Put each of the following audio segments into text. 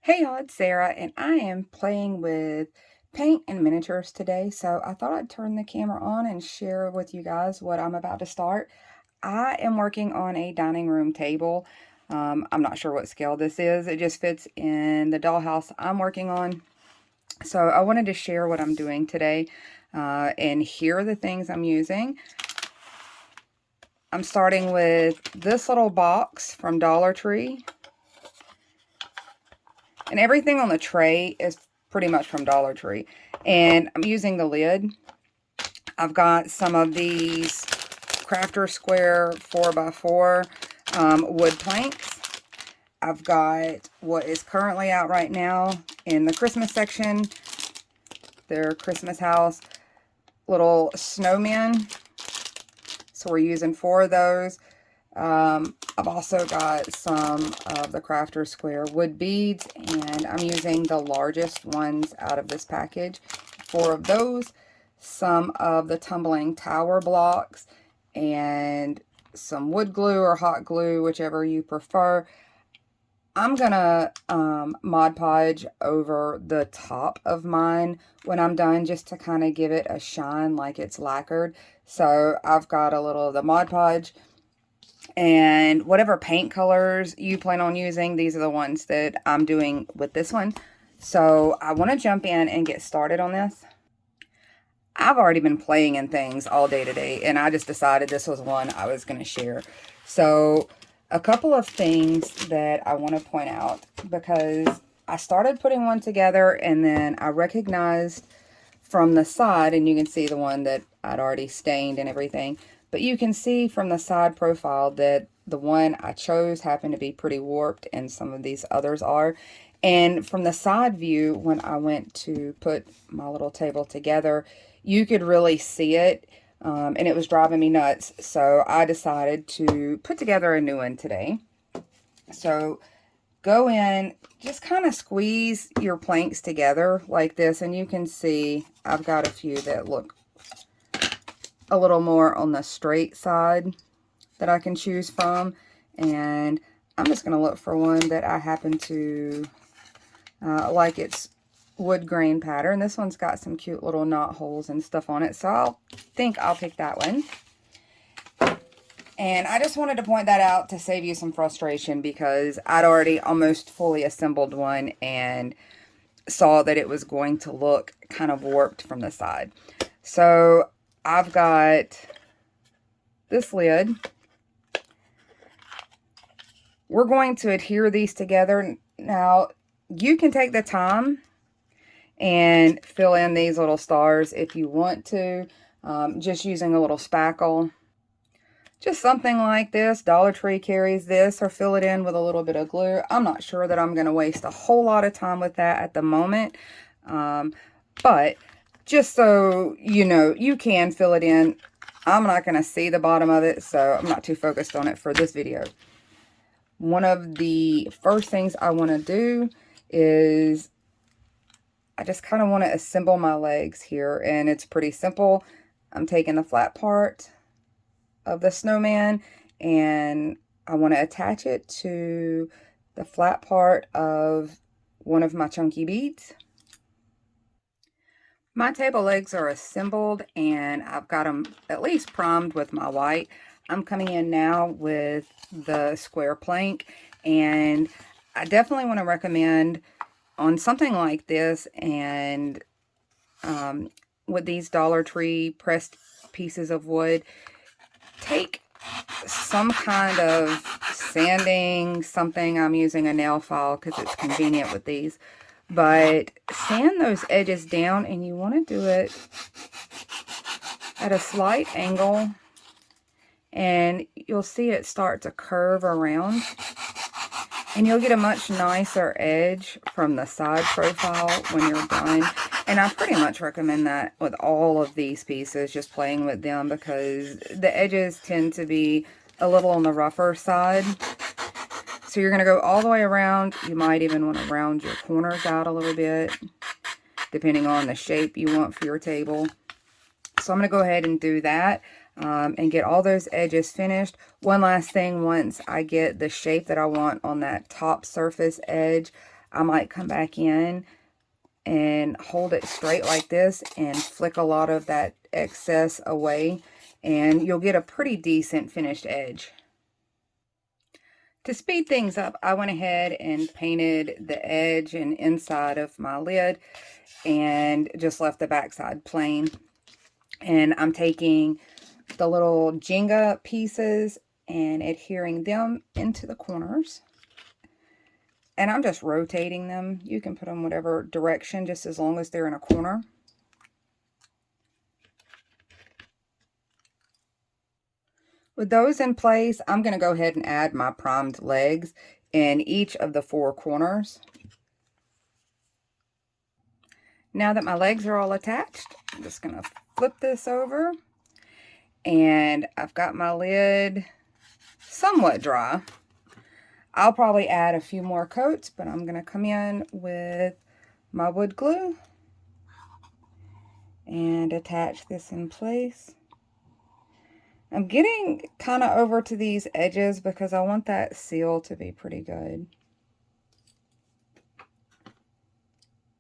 Hey y'all, it's Sarah, and I am playing with paint and miniatures today, so I thought I'd turn the camera on and share with you guys what I'm about to start. I am working on a dining room table. I'm not sure what scale this is. It just fits in the dollhouse I'm working on. So I wanted to share what I'm doing today, and here are the things I'm using. I'm starting with this little box from Dollar Tree. And everything on the tray is pretty much from Dollar Tree. And I'm using the lid. I've got some of these Crafter Square 4x4 wood planks. I've got what is currently out right now in the Christmas section, their Christmas house, little snowmen. So we're using 4 of those. I've also got some of the Crafter Square wood beads, and I'm using the largest ones out of this package. 4 of those, some of the tumbling tower blocks, and some wood glue or hot glue, whichever you prefer. I'm gonna Mod Podge over the top of mine when I'm done, just to kind of give it a shine like it's lacquered. So I've got a little of the Mod Podge. And whatever paint colors you plan on using, these are the ones that I'm doing with this one. So I want to jump in and get started on this. I've already been playing in things all day today, and I just decided this was one I was going to share. So a couple of things that I want to point out, because I started putting one together and then I recognized from the side, and you can see the one that I'd already stained and everything, but you can see from the side profile that the one I chose happened to be pretty warped, and some of these others are. And from the side view, when I went to put my little table together, you could really see it, and it was driving me nuts. So I decided to put together a new one today. So go in, just kind of squeeze your planks together like this, and you can see I've got a few that look a little more on the straight side that I can choose from, and I'm just going to look for one that I happen to like its wood grain pattern. This one's got some cute little knot holes and stuff on it, so I think I'll pick that one. And I just wanted to point that out to save you some frustration, because I'd already almost fully assembled one and saw that it was going to look kind of warped from the side. So I've got this lid. We're going to adhere these together. Now, you can take the time and fill in these little stars if you want to, just using a little spackle. Just something like this. Dollar Tree carries this, or fill it in with a little bit of glue. I'm not sure that I'm going to waste a whole lot of time with that at the moment. But just so you know, you can fill it in. I'm not going to see the bottom of it, so I'm not too focused on it for this video. One of the first things I want to do is I just kind of want to assemble my legs here, and it's pretty simple. I'm taking the flat part of the snowman, and I want to attach it to the flat part of one of my chunky beads. My table legs are assembled, and I've got them at least primed with my white. I'm coming in now with the square plank, and I definitely want to recommend on something like this, and with these Dollar Tree pressed pieces of wood, take some kind of sanding something. I'm using a nail file because it's convenient with these. But sand those edges down, and you want to do it at a slight angle, and you'll see it start to curve around, and you'll get a much nicer edge from the side profile when you're done. And I pretty much recommend that with all of these pieces, just playing with them, because the edges tend to be a little on the rougher side. So you're going to go all the way around. You might even want to round your corners out a little bit, depending on the shape you want for your table. So I'm going to go ahead and do that and get all those edges finished. One last thing, once I get the shape that I want on that top surface edge, I might come back in and hold it straight like this and flick a lot of that excess away, and you'll get a pretty decent finished edge. To speed things up, I went ahead and painted the edge and inside of my lid and just left the backside plain. And I'm taking the little Jenga pieces and adhering them into the corners. And I'm just rotating them. You can put them whatever direction, just as long as they're in a corner. With those in place, I'm going to go ahead and add my primed legs in each of the 4 corners. Now that my legs are all attached, I'm just going to flip this over. And I've got my lid somewhat dry. I'll probably add a few more coats, but I'm going to come in with my wood glue and attach this in place. I'm getting kind of over to these edges because I want that seal to be pretty good.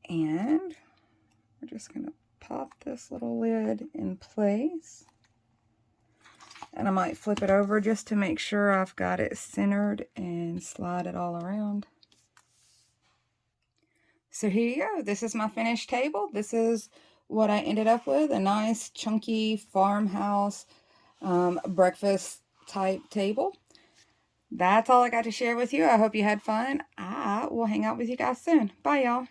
And we're just going to pop this little lid in place. And I might flip it over just to make sure I've got it centered and slide it all around. So here you go. This is my finished table. This is what I ended up with, a nice chunky farmhouse breakfast type table. That's all I got to share with you. I hope you had fun. I will hang out with you guys soon. Bye, y'all.